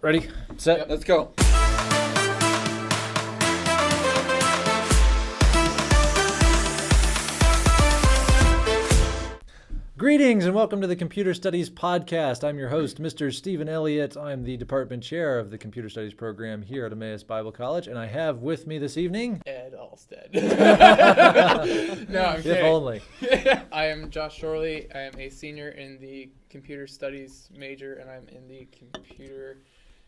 Ready, set, Yep. Let's go. Greetings and welcome to the Computer Studies Podcast. I'm your host, Mr. Stephen Elliott. I'm the department chair of the Computer Studies program here at Emmaus Bible College, and I have with me this evening... Ed Alstead. No, I'm kidding. If only. I am Josh Schorle. I am a senior in the Computer Studies major, and I'm in the Computer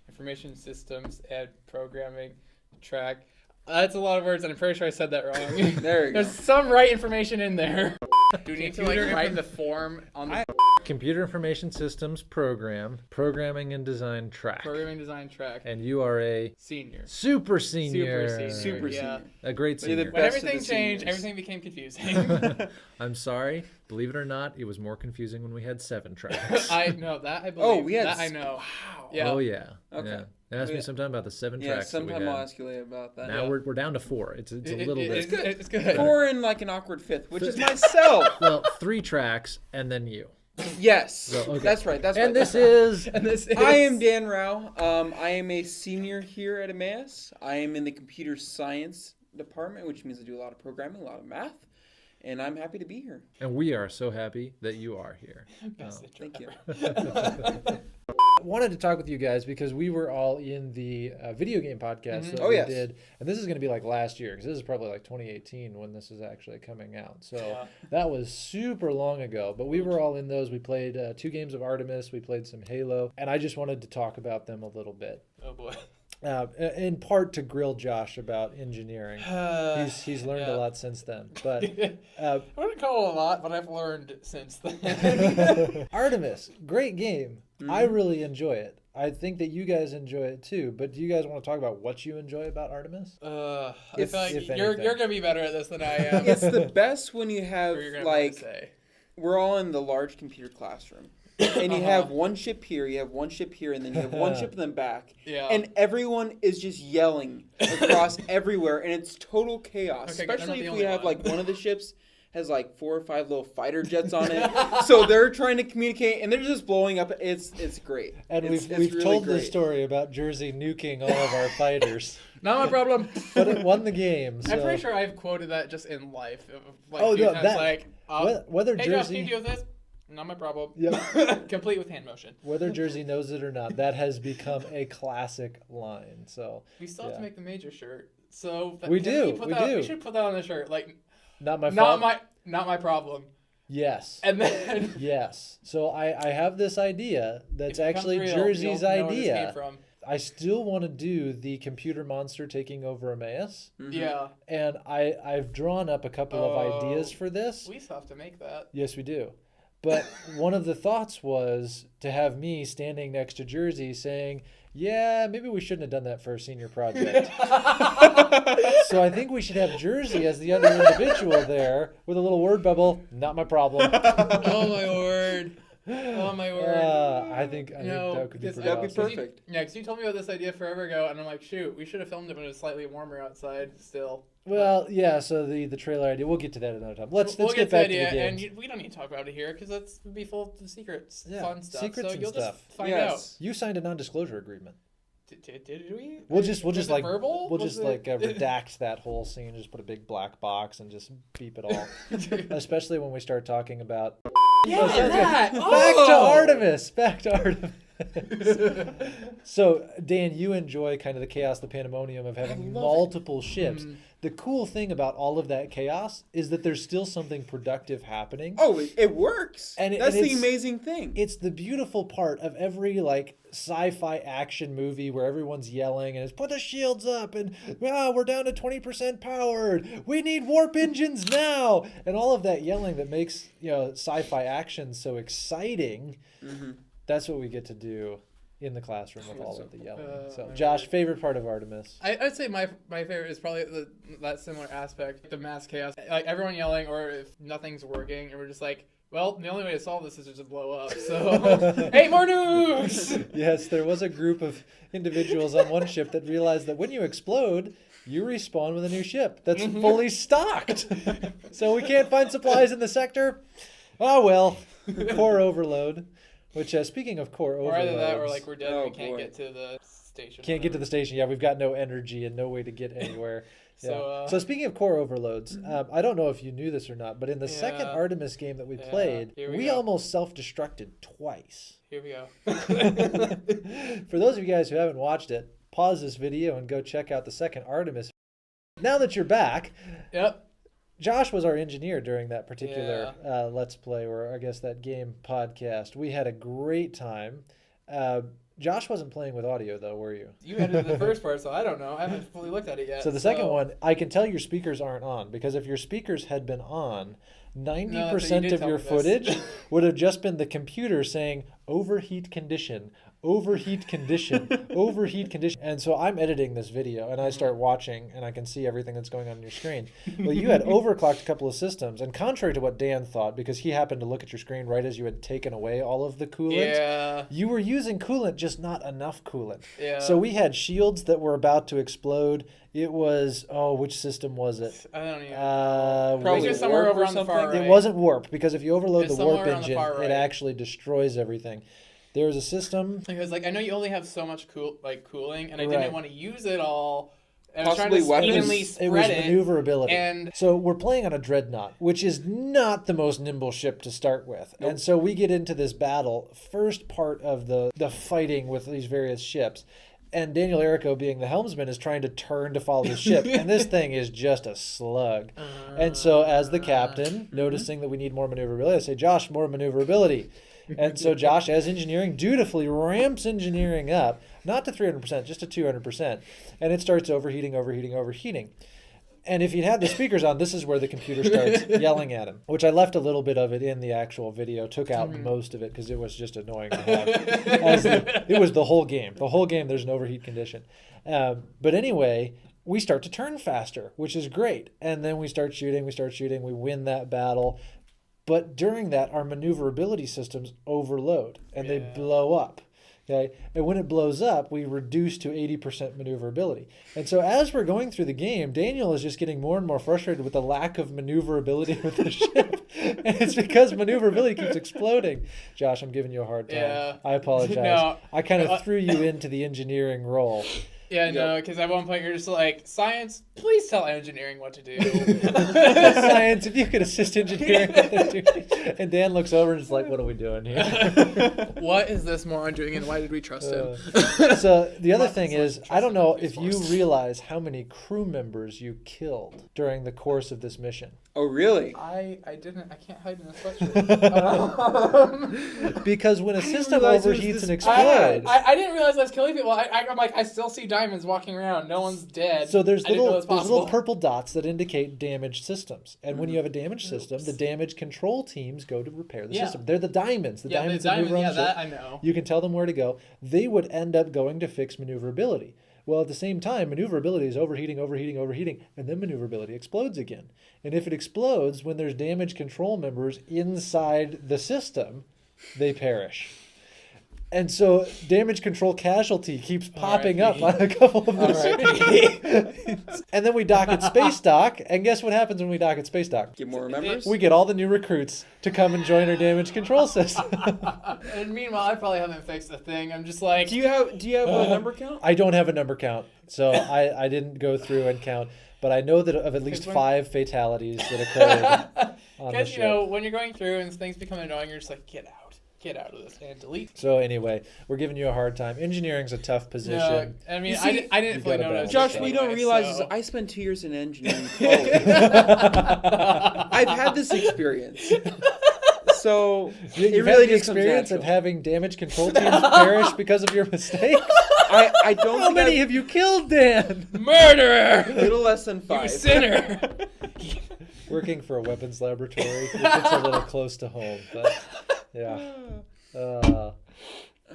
Information Systems and Programming track. That's a lot of words, and I'm pretty sure I said that wrong. There you go. There's some right information in there. Do we need to Computer write the form on the Computer Information Systems program, Programming and Design track. programming design track? And you are a Senior. super senior. Super Yeah. senior. A great You're the senior. When best of everything the changed, seniors. everything became confusing. I'm sorry. Believe it or not, it was more confusing when we had 7 tracks. I know that. I believe. Oh, we had that. I know. Wow. Yeah. Oh, yeah. Okay. Yeah. Ask me sometime about the 7 Yeah, tracks that we sometime had. I'll ask you later about that. Now Yeah. we're down to 4. It's a little bit. It's good. It's good. 4 and like an awkward 5th, which is myself. Well, 3 tracks and then you. Yes. So, okay. That's right. That's And right. this is... And this is. I am Dan Rau. I am a senior here at Emmaus. I am in the computer science department, which means I do a lot of programming, a lot of math, and I'm happy to be here. And we are so happy that you are here. Best intro Thank you. ever. I wanted to talk with you guys because we were all in the video game podcast that Oh, we yes. did. And this is going to be like last year because this is probably like 2018 when this is actually coming out. So Yeah. that was super long ago. But we were all in those. We played 2 games of Artemis. We played some Halo. And I just wanted to talk about them a little bit. Oh boy. In part to grill Josh about engineering. He's learned yeah. a lot since then. But I wouldn't call it a lot, but I've learned since then. Artemis, great game. I really enjoy it. I think that you guys enjoy it too. But do you guys want to talk about what you enjoy about Artemis? I If- feel like if you're anything. gonna be better at this than I am. It's the best when you have Or you're gonna have more to like say. we're all in the large computer classroom. And you have one ship here, you have one ship here, and then you have one ship in the back. Yeah. And everyone is just yelling across everywhere, and it's total chaos. Okay, good. I'm not Especially the if only we have one. like one of the ships has like 4 or 5 little fighter jets on it. So they're trying to communicate, and they're just blowing up. It's great. And it's we've really told great. the story about Jersey nuking all of our fighters, Not my problem. but it won the game. So. I'm pretty sure I've quoted that just in life. Like, Oh, a few no, times, that- like, whether hey Josh, can Jersey, you deal with this? Not my problem. Yep. Complete with hand motion. whether Jersey knows it or not, that has become a classic line. So We still have Yeah. to make the major shirt. So We can do, put we that- do. We should put that on the shirt. Like not my fault. not my problem. Yes. And then Yes. So I have this idea that's if it becomes actually real, Jersey's you'll know where this came idea. from. I still want to do the computer monster taking over Emmaus. Yeah. And I've drawn up a couple of ideas for this. We still have to make that. Yes, we do. But one of the thoughts was to have me standing next to Jersey saying, yeah, maybe we shouldn't have done that for a senior project. So I think we should have Jersey as the other individual there with a little word bubble. Not my problem. Oh my word. Oh my word. I think No, that could be because pretty That'd be awesome. perfect. Yeah, because you told me about this idea forever ago, and I'm like, shoot, we should have filmed it when it was slightly warmer outside still. Well, yeah, so the trailer idea, we'll get to that another time. Let's We'll get get back the to the idea, games. and we don't need to talk about it here because that's be full of secrets, Yeah, fun stuff. secrets so and you'll stuff. just find Yes. You signed a non-disclosure agreement. out. Did we? We'll just Was it like verbal? we'll Was just it- like redact that whole scene, just put a big black box and just beep it all. Especially when we start talking about Yeah, that. Back to Oh! Artemis. Back to Artemis. So, Dan, you enjoy kind of the chaos, the pandemonium of having love multiple ships. The cool thing about all of that chaos is that there's still something productive happening. Oh, it works. And That's the it's- amazing thing. It's the beautiful part of every like sci-fi action movie where everyone's yelling and it's put the shields up and we're down to 20% powered. We need warp engines now, and all of that yelling that makes sci-fi action so exciting. That's what we get to do in the classroom with all of the yelling. So, Josh, favorite part of Artemis? I'd say my favorite is probably that similar aspect, the mass chaos. Like everyone yelling, or if nothing's working, and we're just like, well, the only way to solve this is just to blow up. So, hey, more nukes! Yes, there was a group of individuals on one ship that realized that when you explode, you respawn with a new ship that's fully stocked. So we can't find supplies in the sector. Oh, well, core overload. Which, speaking of core Or either that, or overloads, like we're dead Oh, and we can't boy. get to the station. can't get to the station. Yeah, we've got no energy and no way to get anywhere. So, So speaking of core overloads, I don't know if you knew this or not, but in the second Yeah. Artemis game that we Yeah. played, Here we we go. almost self-destructed twice. Here we go. For those of you guys who haven't watched it, pause this video and go check out the second Artemis. Now that you're back, Yep. Josh was our engineer during that particular Let's Play, or I guess that game podcast. We had a great time. Josh wasn't playing with audio, though, were you? You edited the first part, so I don't know. I haven't fully looked at it yet. So the second one, I can tell your speakers aren't on, because if your speakers had been on, 90% did of tell your me this. footage would have just been the computer saying overheat condition, overheat condition, overheat condition. And so I'm editing this video and I start watching and I can see everything that's going on your screen. Well, you had overclocked a couple of systems, and contrary to what Dan thought, because he happened to look at your screen right as you had taken away all of the coolant, Yeah. you were using coolant, just not enough coolant. Yeah. So we had shields that were about to explode. It was, which system was it? I don't even Probably It's just somewhere warp over or on the far something? right. It wasn't warp, because if you overload It's the warp somewhere on the engine, far right. it actually destroys everything. There was a system. Because like I know you only have so much cooling, and I Right. didn't want to use it all. And Possibly I was trying to weapons. evenly It was spread it. maneuverability. and- So we're playing on a dreadnought, which is not the most nimble ship to start with. Nope. And so we get into this battle, first part of the fighting with these various ships. And Daniel Errico, being the helmsman, is trying to turn to follow the ship. And this thing is just a slug. And so as the captain, noticing that we need more maneuverability, I say, Josh, more maneuverability. And so Josh, as engineering, dutifully ramps engineering up, not to 300%, just to 200%. And it starts overheating, overheating, overheating. And if you'd had the speakers on, this is where the computer starts yelling at him, which I left a little bit of it in the actual video, took out most of it because it was just annoying to have. It was the whole game. The whole game, there's an overheat condition. But anyway, we start to turn faster, which is great. And then we start shooting, we win that battle. But during that, our maneuverability systems overload and they blow up. Okay, and when it blows up, we reduce to 80% maneuverability. And so as we're going through the game, Daniel is just getting more and more frustrated with the lack of maneuverability with the ship. And it's because maneuverability keeps exploding. Josh, I'm giving you a hard time. Yeah. I apologize. No. I kind of threw you into the engineering role. Yeah, no, because at one point you're just like, science, please tell engineering what to do. Science, if you could assist engineering what they're doing. And Dan looks over and is like, what are we doing here? What is this moron doing, and why did we trust him? So the other thing It's is, like I don't know trusting if the you police force. realize how many crew members you killed during the course of this mission. Oh, really? I can't hide in a sweatshirt. Because when a didn't system realize it was overheats and this explodes, I didn't realize I was killing people. I'm like, I still see diamonds walking around. No one's dead. so there's I didn't know it little was there's little possible. purple dots that indicate damaged systems. And when you have a damaged system, the damage control teams go to repair the Yeah. system. They're the diamonds. The Yeah, diamonds the that move diamond, around yeah, the that ship. I know. You can tell them where to go. They would end up going to fix maneuverability. Well, at the same time, maneuverability is overheating, overheating, overheating, and then maneuverability explodes again. And if it explodes when there's damage control members inside the system, they perish. And so damage control casualty keeps popping up on a couple of the screens. And then we dock at Space Dock, and guess what happens when we dock at Space Dock? Get more members? We get all the new recruits to come and join our damage control system. And meanwhile, I probably haven't fixed a thing. I'm just like, Do you have a number count? I don't have a number count, so I didn't go through and count, but I know that of at least 5 fatalities that occurred on the because ship. you know when you're going through and things become annoying, you're just like, get out of this and delete. So anyway, we're giving you a hard time. Engineering's a tough position. No, I mean, You see, I didn't you've fully got a know what I was balance. Josh, doing what you don't anyway, realize is so- I spent 2 years in engineering. I've had this experience. So You've it really had the just comes experience of natural. having damage control teams perish because of your mistakes. I don't How think many I've- have you killed, Dan? Murderer! a little less than You 5. sinner! Working for a weapons laboratory. It's a little close to home, but yeah.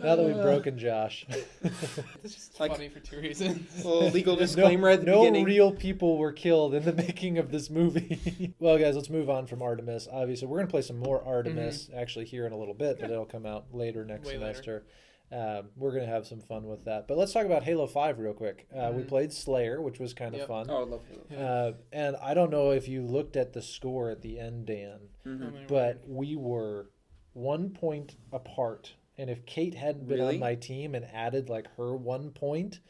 Now that we've broken Josh. It's just Like- funny for 2 reasons. Little legal disclaimer at the no beginning. real people were killed in the making of this movie. Well, guys, let's move on from Artemis. Obviously, we're going to play some more Artemis actually here in a little bit, but it'll come out later next Way later. semester. We're going to have some fun with that. But let's talk about Halo 5 real quick. We played Slayer, which was kind of Yep. fun. Oh, I love Halo. And I don't know if you looked at the score at the end, Dan, Mm-hmm. but we were 1 point apart and if Kate hadn't been Really? on my team and added like her 1 point,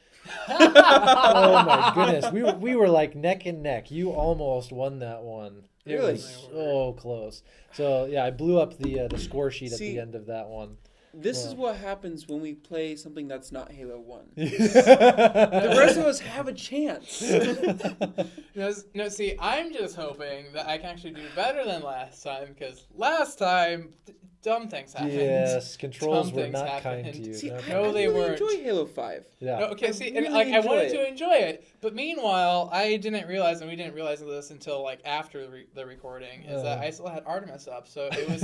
oh my goodness, we were like neck and neck. You almost won that one. It Really? was so close. So yeah, I blew up the score sheet at See, the end of that one. This is what happens when we play something that's not Halo 1. The The rest of us have a chance. No, see, I'm just hoping that I can actually do better than last time, because last time, dumb things happened. Yes, controls Dumb were things not kind happened. to you. See, No, I No, they really weren't. enjoy Halo 5. yeah. No, okay, I see, really and like I enjoy wanted it. to enjoy it, but meanwhile, I didn't realize, and we didn't realize this until like after the recording, is that I still had Artemis up, so it was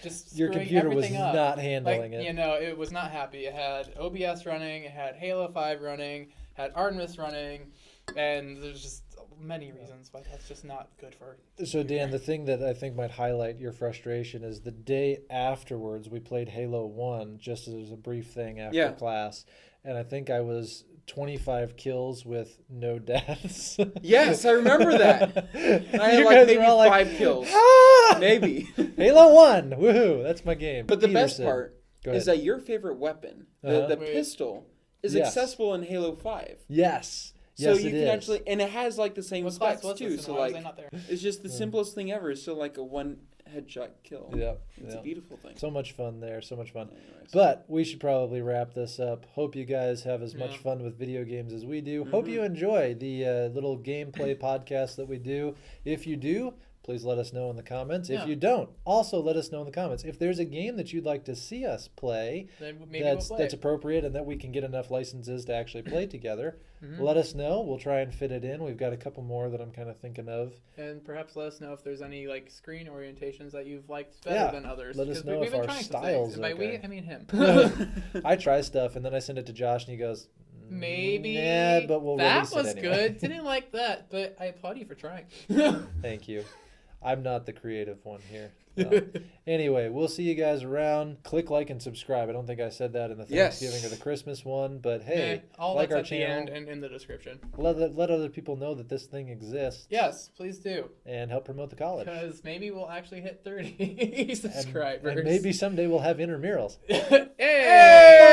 just Your screwing computer was everything up. not handling Like, it. you know, it was not happy. It had OBS running, it had Halo 5 running, had Artemis running, and there's just many reasons why that's just not good for. So Dan, the thing that I think might highlight your frustration is the day afterwards we played Halo 1 just as a brief thing after class, and I think I was 25 kills with no deaths. Yes, I remember that. I had You like guys maybe were all like, 5 kills. "Ah!" Maybe. Halo 1, woohoo, that's my game. But the best Peterson. part Go is ahead. that your favorite weapon, Uh-huh. the Wait. pistol, is Yes. accessible in Halo 5. Yes. So Yes, you it can is. actually, and it has like the same What class specs was too. this, and So why was I like, not there? it's just the simplest thing ever. It's still like a one headshot kill. Yeah, It's yeah. a beautiful thing. So much fun there, so much fun. Anyways. But we should probably wrap this up. Hope you guys have as much Yeah. fun with video games as we do. Hope you enjoy the little gameplay podcast that we do. If you do, please let us know in the comments. If Yeah. you don't, also let us know in the comments. If there's a game that you'd like to see us play Then maybe that's we'll play. that's appropriate and that we can get enough licenses to actually play together, Mhm. let us know. We'll try and fit it in. We've got a couple more that I'm kind of thinking of. And perhaps let us know if there's any like screen orientations that you've liked better Yeah, than others. let us 'cause know we've if been our trying some style's things. And by okay. we, I mean him. I try stuff and then I send it to Josh and he goes, Maybe yeah, but we'll that release it was anyway." good. Didn't like that, but I applaud you for trying. Thank you. I'm not the creative one here. No. Anyway, we'll see you guys around. Click like and subscribe. I don't think I said that in the Yes. Thanksgiving or the Christmas one, but hey, all like that's our at the channel. end and in the description. Let other people know that this thing exists. Yes, please do, And help promote the college. because maybe we'll actually hit 30 subscribers. And maybe someday we'll have intramurals. Hey!